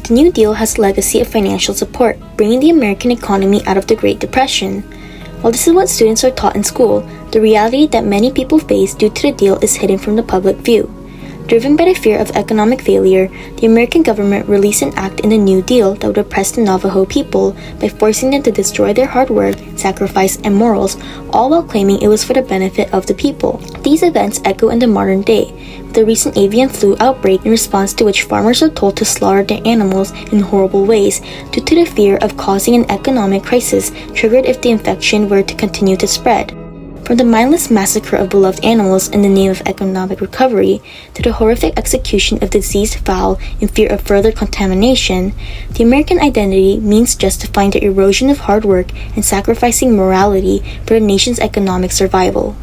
The New Deal has a legacy of financial support, bringing the American economy out of the Great Depression. While this is what students are taught in school, the reality that many people face due to the deal is hidden from the public view. Driven by the fear of economic failure, the American government released an act in the New Deal that would oppress the Navajo people by forcing them to destroy their hard work, sacrifice, and morals, all while claiming it was for the benefit of the people. These events echo in the modern day, with the recent avian flu outbreak in response to which farmers are told to slaughter their animals in horrible ways due to the fear of causing an economic crisis triggered if the infection were to continue to spread. From the mindless massacre of beloved animals in the name of economic recovery, to the horrific execution of diseased fowl in fear of further contamination, the American identity means justifying the erosion of hard work and sacrificing morality for the nation's economic survival.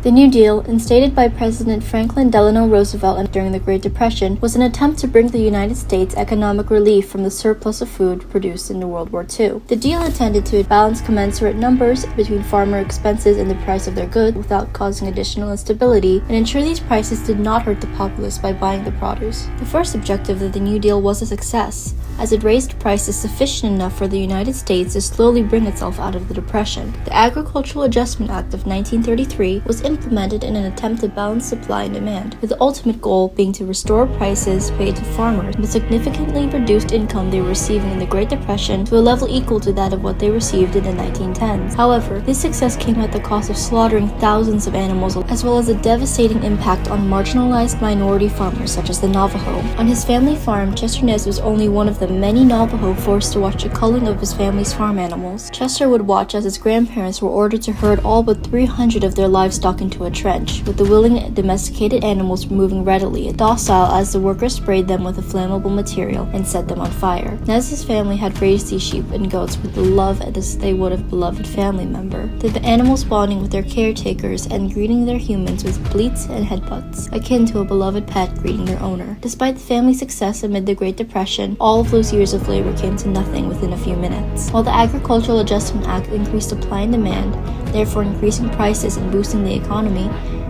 The New Deal, instated by President Franklin Delano Roosevelt during the Great Depression, was an attempt to bring the United States economic relief from the surplus of food produced in World War II. The deal intended to balance commensurate numbers between farmer expenses and the price of their goods without causing additional instability, and ensure these prices did not hurt the populace by buying the produce. The first objective of the New Deal was a success, as it raised prices sufficient enough for the United States to slowly bring itself out of the Depression. The Agricultural Adjustment Act of 1933 was implemented in an attempt to balance supply and demand, with the ultimate goal being to restore prices paid to farmers with significantly reduced income they were receiving in the Great Depression to a level equal to that of what they received in the 1910s. However, this success came at the cost of slaughtering thousands of animals, as well as a devastating impact on marginalized minority farmers such as the Navajo. On his family farm, Chester Nez was only one of the many Navajo forced to watch the culling of his family's farm animals. Chester would watch as his grandparents were ordered to herd all but 300 of their livestock into a trench, with the willing domesticated animals moving readily, docile as the workers sprayed them with a flammable material and set them on fire. Nez's family had raised these sheep and goats with the love as they would a beloved family member, the animals bonding with their caretakers and greeting their humans with bleats and headbutts, akin to a beloved pet greeting their owner. Despite the family's success amid the Great Depression, all of those years of labor came to nothing within a few minutes. While the Agricultural Adjustment Act increased supply and demand, therefore increasing prices and boosting the economy,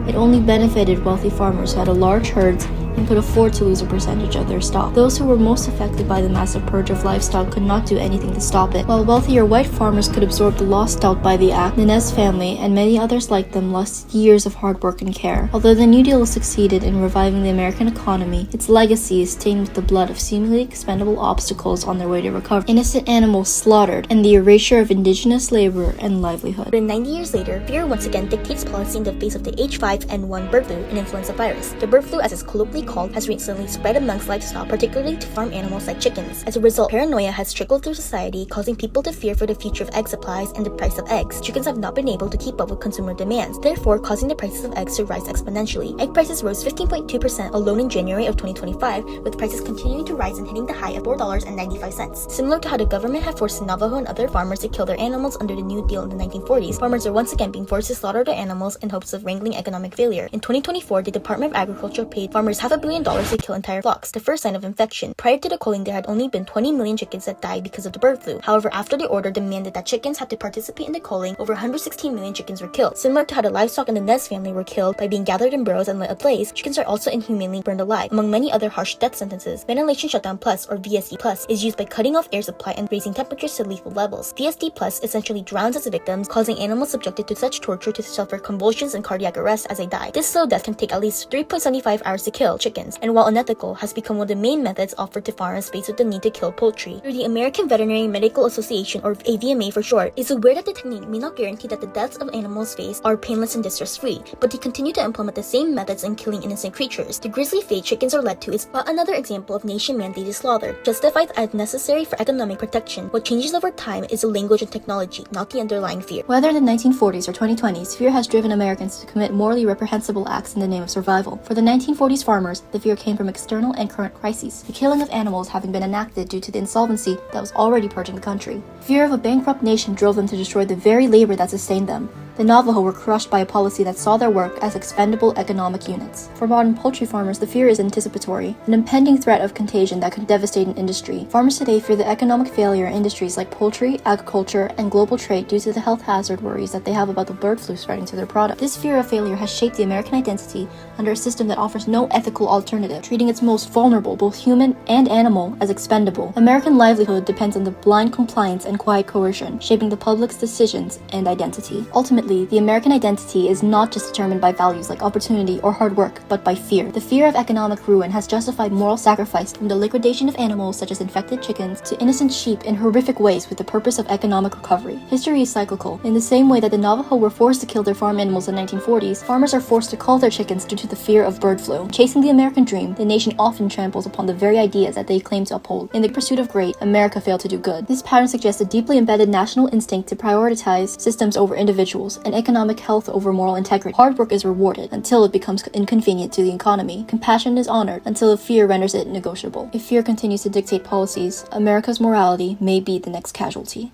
it only benefited wealthy farmers who had a large herds and could afford to lose a percentage of their stock. Those who were most affected by the massive purge of livestock could not do anything to stop it. While wealthier white farmers could absorb the loss dealt by the act, the Nez family and many others like them lost years of hard work and care. Although the New Deal succeeded in reviving the American economy, its legacy is stained with the blood of seemingly expendable obstacles on their way to recovery. Innocent animals slaughtered, and the erasure of indigenous labor and livelihood. But 90 years later, fear once again dictates policy in the face of the H5N1 bird flu and influenza virus. The bird flu, as it's colloquially called, has recently spread amongst livestock, particularly to farm animals like chickens. As a result, paranoia has trickled through society, causing people to fear for the future of egg supplies and the price of eggs. Chickens have not been able to keep up with consumer demands, therefore causing the prices of eggs to rise exponentially. Egg prices rose 15.2% alone in January of 2025, with prices continuing to rise and hitting the high of $4.95. Similar to how the government had forced the Navajo and other farmers to kill their animals under the New Deal in the 1940s, farmers are once again being forced to slaughter their animals in hopes of wrangling economic failure. In 2024, the Department of Agriculture paid farmers $500 million to kill entire flocks, the first sign of infection. Prior to the culling, there had only been 20 million chickens that died because of the bird flu. However, after the order demanded that chickens had to participate in the culling, over 116 million chickens were killed. Similar to how the livestock in the Nez family were killed by being gathered in burrows and lit ablaze, chickens are also inhumanely burned alive. Among many other harsh death sentences, Ventilation Shutdown Plus, or VSD Plus, is used by cutting off air supply and raising temperatures to lethal levels. VSD Plus essentially drowns its victims, causing animals subjected to such torture to suffer convulsions and cardiac arrest as they die. This slow death can take at least 3.75 hours to kill chickens, and while unethical, has become one of the main methods offered to farmers faced with the need to kill poultry. Through the American Veterinary Medical Association, or AVMA for short, is aware that the technique may not guarantee that the deaths of animals faced are painless and distress-free, but they continue to implement the same methods in killing innocent creatures. The grisly fate chickens are led to is but another example of nation-mandated slaughter, justified as necessary for economic protection. What changes over time is the language and technology, not the underlying fear. Whether in the 1940s or 2020s, fear has driven Americans to commit morally reprehensible acts in the name of survival. For the 1940s farmers, the fear came from external and current crises, the killing of animals having been enacted due to the insolvency that was already purging the country. Fear of a bankrupt nation drove them to destroy the very labor that sustained them. The Navajo were crushed by a policy that saw their work as expendable economic units. For modern poultry farmers, the fear is anticipatory, an impending threat of contagion that could devastate an industry. Farmers today fear the economic failure in industries like poultry, agriculture, and global trade due to the health hazard worries that they have about the bird flu spreading to their product. This fear of failure has shaped the American identity under a system that offers no ethical alternative, treating its most vulnerable, both human and animal, as expendable. American livelihood depends on the blind compliance and quiet coercion, shaping the public's decisions and identity. Ultimately, the American identity is not just determined by values like opportunity or hard work, but by fear. The fear of economic ruin has justified moral sacrifice, from the liquidation of animals such as infected chickens to innocent sheep in horrific ways with the purpose of economic recovery. History is cyclical. In the same way that the Navajo were forced to kill their farm animals in the 1940s, farmers are forced to cull their chickens due to the fear of bird flu. Chasing the American dream, the nation often tramples upon the very ideas that they claim to uphold. In the pursuit of great, America failed to do good. This pattern suggests a deeply embedded national instinct to prioritize systems over individuals and economic health over moral integrity. Hard work is rewarded until it becomes inconvenient to the economy. Compassion is honored until fear renders it negotiable. If fear continues to dictate policies, America's morality may be the next casualty.